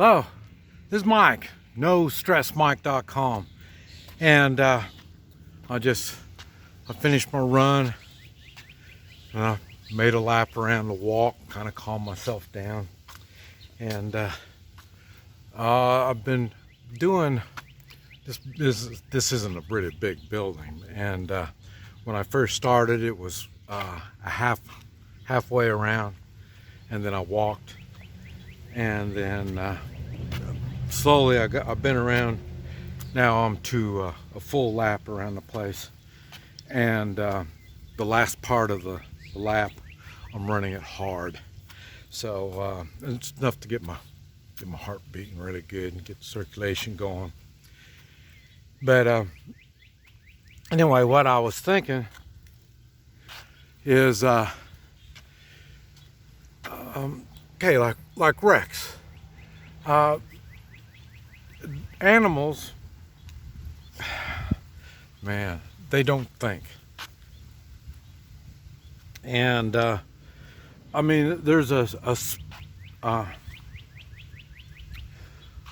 Hello, this is Mike, NoStressMike.com, and I finished my run, and I made a lap around the walk, kind of calmed myself down, and I've been doing this. This isn't a really big building, and when I first started, it was halfway around, and then I walked, and then slowly I've been around. Now I'm to a full lap around the place, and the last part of the lap I'm running it hard, so it's enough to get my heart beating really good and get the circulation going. But anyway, what I was thinking is okay, like Rex, animals, man, they don't think. And I mean, there's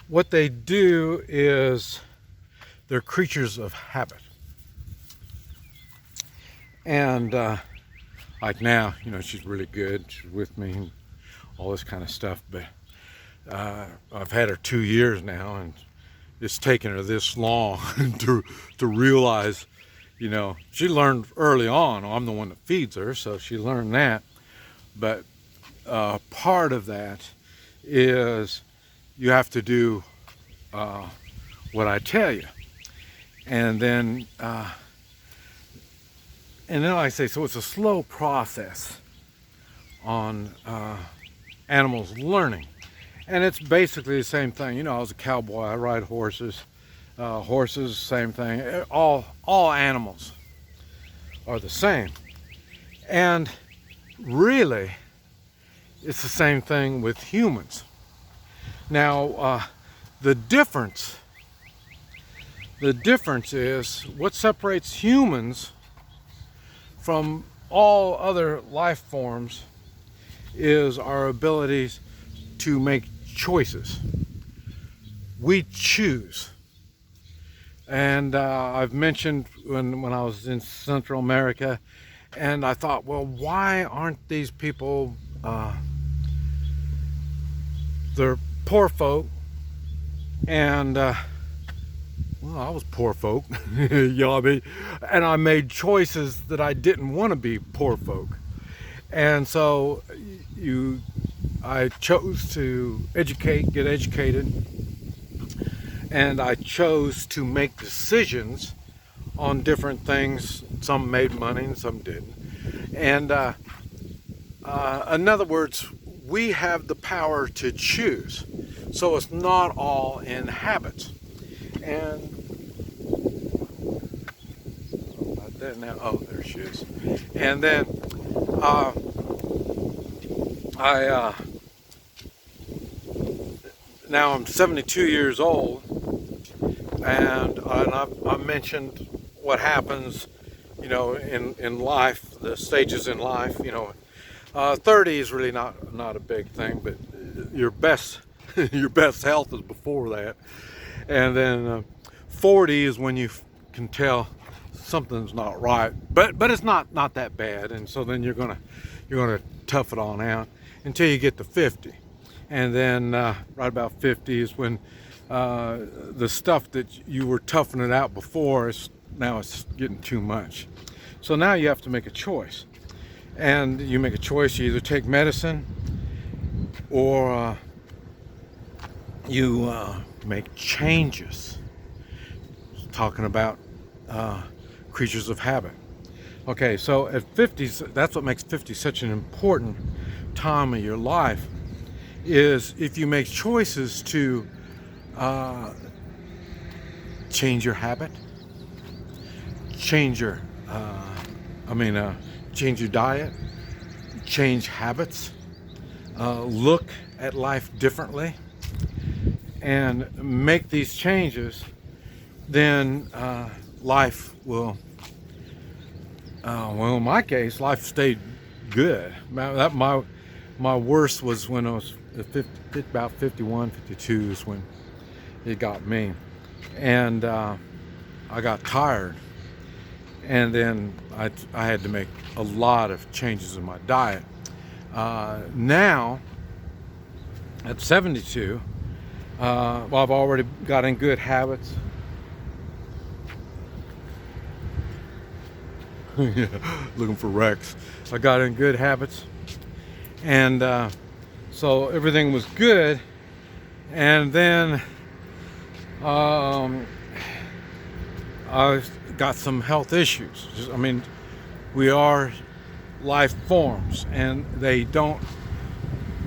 what they do is they're creatures of habit. And like now, you know, she's really good, she's with me and all this kind of stuff, but I've had her 2 years now, and it's taken her this long to realize, you know, she learned early on, I'm the one that feeds her, so she learned that. But part of that is you have to do what I tell you. And then like I say, so it's a slow process on animals learning. And it's basically the same thing. You know, I was a cowboy, I ride horses. Horses, same thing. All animals are the same. And really, it's the same thing with humans. Now, the difference is what separates humans from all other life forms is our abilities to make choices. We choose. And I've mentioned when I was in Central America, and I thought, well, why aren't these people, they're poor folk, and well, I was poor folk, you know what I mean? And I made choices that I didn't want to be poor folk. And so I chose to get educated, and I chose to make decisions on different things. Some made money and some didn't. And in other words, we have the power to choose. So it's not all in habits. And about that now. Oh, there she is. And then now I'm 72 years old, and I mentioned what happens, you know, in life, the stages in life. You know, 30 is really not a big thing, but your best your best health is before that, and then 40 is when you can tell something's not right, but it's not that bad, and so then you're gonna tough it on out until you get to 50. And then right about 50 is when the stuff that you were toughing it out before now it's getting too much. So now you have to make a choice, and you make a choice. You either take medicine or you make changes. Talking about creatures of habit. Okay, so at 50, that's what makes 50 such an important time of your life, is if you make choices to change your habit, change your diet, change habits, look at life differently, and make these changes, then life will, well, in my case, life stayed good. My worst was when I was about 51, 52 is when it got me. And I got tired. And then I had to make a lot of changes in my diet. Now, at 72, well, I've already got in good habits. Yeah, looking for Rex. I got in good habits, and so everything was good. And then I got some health issues. I mean, we are life forms, and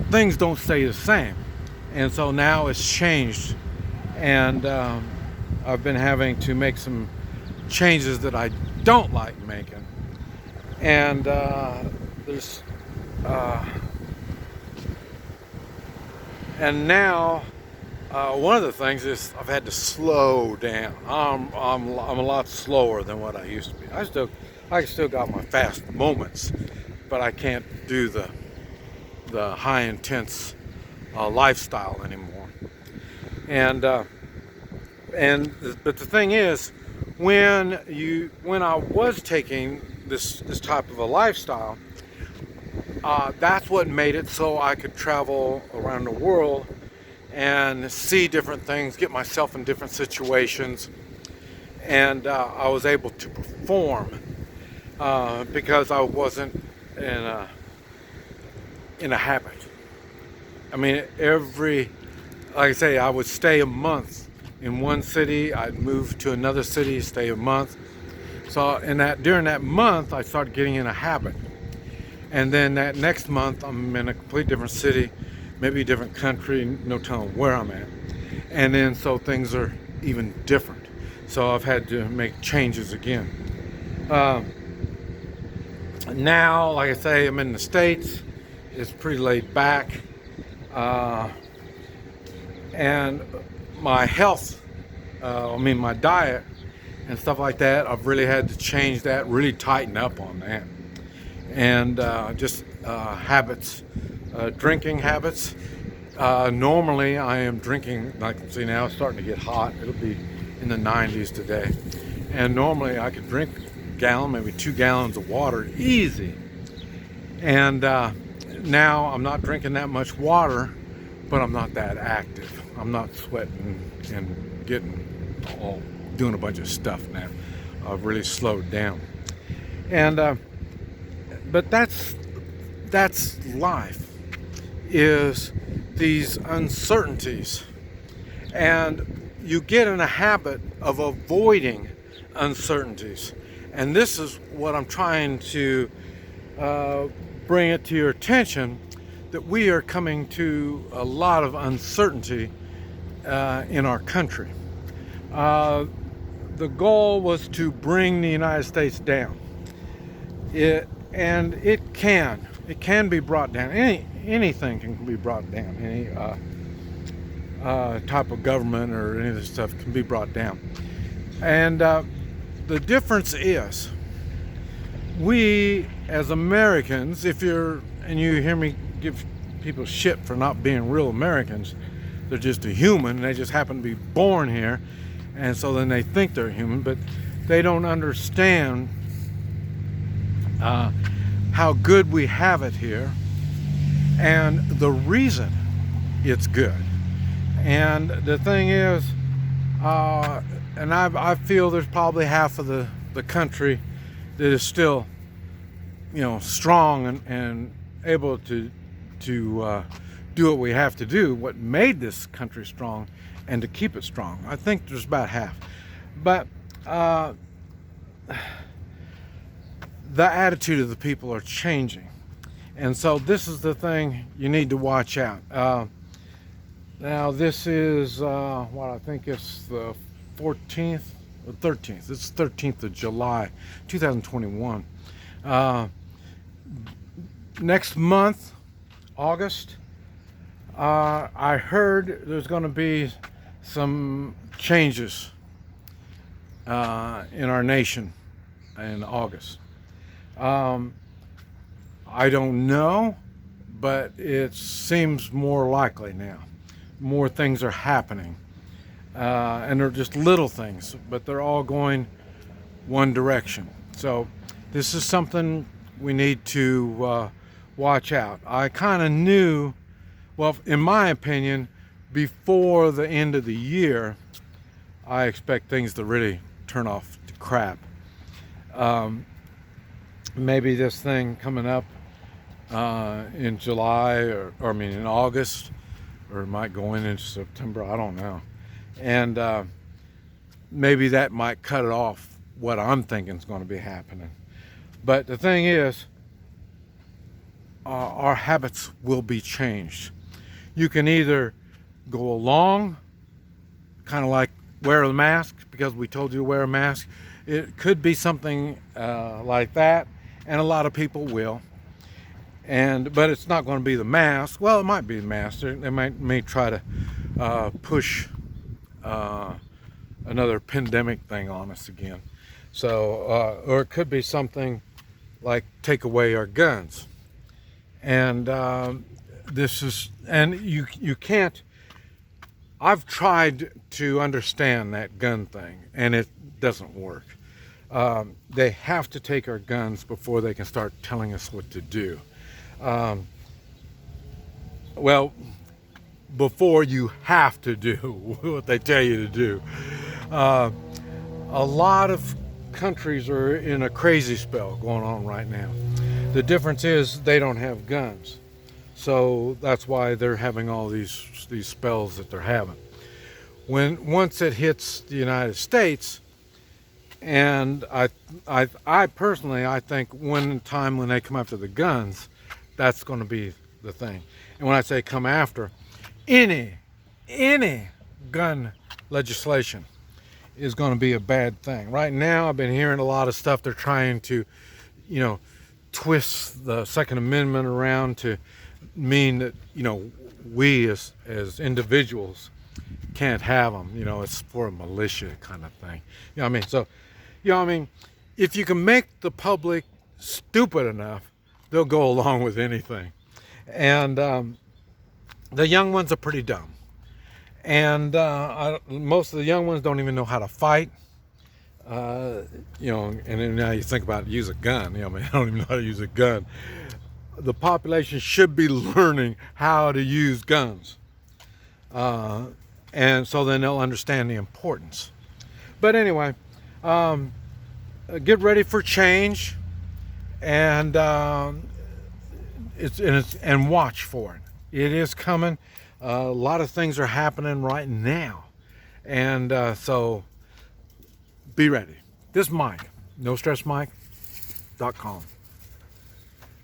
things don't stay the same. And so now it's changed, and I've been having to make some changes that I don't like making. And there's and now one of the things is I've had to slow down. I'm a lot slower than what I used to be. I still got my fast moments, but I can't do the high intense lifestyle anymore. But the thing is, when I was taking this type of a lifestyle, that's what made it so I could travel around the world and see different things, get myself in different situations, and I was able to perform because I wasn't in a habit. I mean, like I say, I would stay a month in one city, I'd move to another city, stay a month. So during that month, I started getting in a habit. And then that next month, I'm in a completely different city, maybe a different country, no telling where I'm at. And then so things are even different. So I've had to make changes again. Now, like I say, I'm in the States. It's pretty laid back. And my health, my diet and stuff like that, I've really had to change that, really tighten up on that. And just habits, drinking habits. Normally I am drinking, like see now it's starting to get hot, it'll be in the 90s today. And normally I could drink a gallon, maybe 2 gallons of water, easy. And now I'm not drinking that much water, but I'm not that active. I'm not sweating and doing a bunch of stuff now. I've really slowed down. And but that's life, is these uncertainties, and you get in a habit of avoiding uncertainties. And this is what I'm trying to bring it to your attention, that we are coming to a lot of uncertainty in our country. The goal was to bring the United States down. It can be brought down. Anything can be brought down. Any type of government or any of this stuff can be brought down. And the difference is, we as Americans, and you hear me give people shit for not being real Americans, they're just a human, they just happen to be born here, and so then they think they're human, but they don't understand how good we have it here and the reason it's good. And the thing is, and I feel there's probably half of the country that is still, strong and able to do what we have to do, what made this country strong, and to keep it strong. I think there's about half. But the attitude of the people are changing. And so this is the thing you need to watch out. Now this is, I think it's the 14th or 13th. It's the 13th of July, 2021. Next month, August, I heard there's going to be some changes in our nation in August. I don't know, but it seems more likely now. More things are happening, and they're just little things, but they're all going one direction. So this is something we need to watch out. I kind of knew, well, in my opinion, before the end of the year, I expect things to really turn off to crap. Maybe this thing coming up in July, or I mean in August, or it might go into September, I don't know. And maybe that might cut it off what I'm thinking is going to be happening. But the thing is, our habits will be changed. You can either go along, kind of like wear a mask because we told you to wear a mask. It could be something like that, and a lot of people will. But it's not going to be the mask. Well, it might be the mask. They may try to push another pandemic thing on us again. So, or it could be something like take away our guns. And you can't. I've tried to understand that gun thing, and it doesn't work. They have to take our guns before they can start telling us what to do. Well, before you have to do what they tell you to do. A lot of countries are in a crazy spell going on right now. The difference is they don't have guns. So that's why they're having all these spells that they're having. Once it hits the United States, and I personally, I think one time when they come after the guns, that's going to be the thing. And when I say come after, any gun legislation is going to be a bad thing. Right now, I've been hearing a lot of stuff. They're trying to, twist the Second Amendment around to mean that, we as individuals can't have them. It's for a militia kind of thing. You know what I mean? So, if you can make the public stupid enough, they'll go along with anything. And the young ones are pretty dumb. And most of the young ones don't even know how to fight. And then now you think about it, use a gun. I don't even know how to use a gun. The population should be learning how to use guns. And so then they'll understand the importance. But anyway, get ready for change, and and watch for it. It is coming. A lot of things are happening right now, and so be ready. This is Mike, NoStressMike.com.